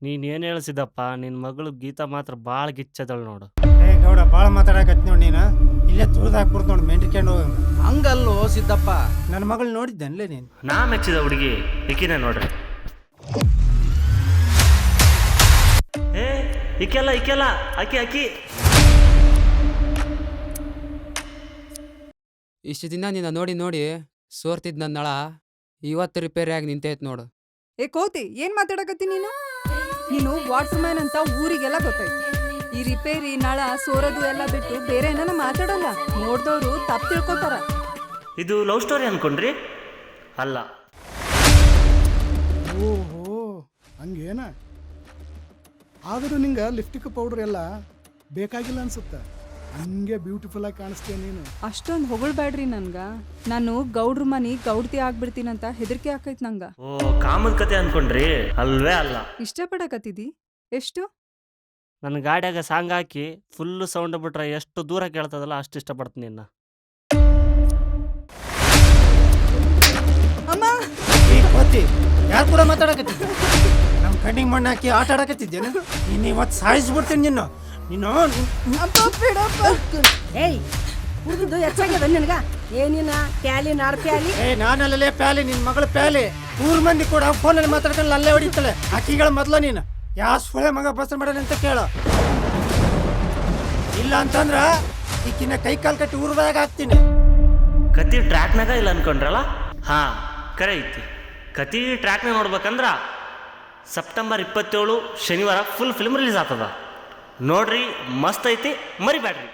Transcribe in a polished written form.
ನೀನೇನು ಹೇಳ್ಸಿದ್ದಪ್ಪ, ನಿನ್ನ ಮಗಳು ಗೀತಾ ಮಾತ್ರ ಭಾಳ ಗಿಚ್ಚದಳು ನೋಡು. ಏ ಗೌಡ ಭಾಳ ಮಾತಾಡಕತ್ತಿ ನೋಡಿ ನೀನು. ಇಲ್ಲೇ ತುಳಿದಾಕ್ ಕೊಡ್ತು ನೋಡಿ ಮೆಂಟ್ರಿಕೊಂಡು ಹೋಗ. ಹಂಗಲ್ಲೋ ಸಿದ್ದಪ್ಪ, ನನ್ನ ಮಗಳು ನೋಡಿದ್ದನ್ಲೇ ನೀನು. ನಾ ಮೆಚ್ಚಿದ ಹುಡುಗಿ ಈಕಿನೇ ನೋಡ್ರಿ. ಏ ಇಕ್ಕೆಲ್ಲ ಅಕ್ಕಿ ಇಷ್ಟು ದಿನ ನಿನ್ನ ನೋಡಿ ಸೋರ್ತಿದ್ ನನ್ನ ನಳ ಇವತ್ತು ರಿಪೇರಿ ಆಗಿ ನಿಂತೈತ್ ನೋಡು. ಏ ಕೋತಿ, ಏನ್ ಮಾತಾಡಕತ್ತಿ ನೀನು ವಾಟರ್ ಮ್ಯಾನ್ ಅಂತ ಊರಿಗೆಲ್ಲ ಗೊತ್ತೈತಿ. ಈ ರಿಪೇರಿ ನಳ ಸೋರದು ಎಲ್ಲ ಬಿಟ್ಟು ಬೇರೆ ಏನಾನ ಮಾತಾಡಲ್ಲ. ನೋಡ್ದವ್ರು ತಪ್ಪು ತಿಳ್ಕೊತಾರ. ಇದು ಲವ್ ಸ್ಟೋರಿ ಅನ್ಕೊಂಡ್ರಿ? ಅಲ್ಲ. ಓಹೋ ಹಂಗೇನ? ಆದರೂ ನಿಂಗೆ ಲಿಪ್ಟಿಕ್ ಪೌಡರ್ ಎಲ್ಲ ಬೇಕಾಗಿಲ್ಲ ಅನ್ಸುತ್ತೆ. ಹಂಗೆ ಬ್ಯೂಟಿಫುಲ್ ಆಗಿ ಕಾಣಿಸ್ತೀಯ ನೀನು. ಅಷ್ಟೊಂದು ಹೊಗಳ್ಬ್ಯಾಡ್ರಿ ನನ್ಗ. ನಾನು ಗೌಡ್ರ ಮನಿ ಗೌಡ್ತಿ ಆಗ್ಬಿಡ್ತೀನಂತ ಹೆದರಿಕೆ ಆಕೈತ್ ನಂಗ. ಓ ಕಾಮದ ಕತೆ ಅನ್ಕೊಂಡ್ರಿ? ಅಲ್ವೇ ಅಲ್ಲ. ಇಷ್ಟಪಡಕತ್ತಿದಿ? ಎಷ್ಟು? ನನ್ನ ಗಾಡಿಯಾಗ ಸಾಂಗ್ ಹಾಕಿ ಫುಲ್ಲು ಸೌಂಡ್ ಬಿಟ್ರೆ ಎಷ್ಟು ದೂರ ಕೇಳ್ತದಲ್ಲ ಅಷ್ಟು ಇಷ್ಟಪಡ್ತೀನಿ ನಿನ್ನ. ಅಮ್ಮ ಈ ಕೋತಿ ಯಾರು ಕೂಡ ಮಾತಾಡಕತ್ತಿದ್ದೆ? ನಮ್ಮ ಕಣ್ಣಿಗೆ ಮಣ್ಣು ಹಾಕಿ ಆಟ ಆಡಕತ್ತಿದ್ದೇನೆ. ನೀನು ಇವತ್ತು ಸಾಯಿಸ್ಬಿಡ್ತೀನಿ ನೀನು. ಅಪ್ಪ ಬಿಡಪ್ಪ. ಏಯ್ ಹುಡುಗದು ಹೆಚ್ಚಾಗ್ಯದ ನಿನಗ? ಏನಿನ ಪ್ಯಾಲಿ ನಾಡ್ ಪ್ಯಾಲಿ? ಏ ನಾನಲ್ಲೇ ಪ್ಯಾಲಿ, ನಿನ್ನ ಮಗಳು ಪ್ಯಾಲಿ. 3 ಮಂದಿ ಕೂಡ ಫೋನಲ್ಲಿ ಮಾತಾಡ್ಕೊಂಡು ಅಲ್ಲೇ ಹೊಡಿತಾಳೆ. ಆಕಿಗಳ ಮೊದಲು ನೀನು ಯಾವ ಸೊಳೆ ಮಗ ಬಸರ್ ಮಾಡೋಣ ಅಂತ ಕೇಳು. ಇಲ್ಲ ಅಂತಂದ್ರ ಈಕಿನ ಕೈ ಕಾಲು ಕಟ್ಟಿ ಊರ್ದಾಗ ಹಾಕ್ತೀನಿ. ಕತಿ ಟ್ರ್ಯಾಕ್ನಾಗ ಇಲ್ಲ ಅನ್ಕೊಂಡ್ರಲ್ಲ? ಹಾ ಕರೆ ಐತಿ. ಕತಿ ಟ್ರ್ಯಾಕ್ನ ನೋಡ್ಬೇಕಂದ್ರ ಸೆಪ್ಟೆಂಬರ್ 27 ಶನಿವಾರ ಫುಲ್ ಫಿಲ್ಮ್ ರಿಲೀಸ್ ಆಗ್ತದ. ನೋಡ್ರಿ, ಮಸ್ತ್ ಐತಿ, ಮರಿಬ್ಯಾಡ್ರಿ.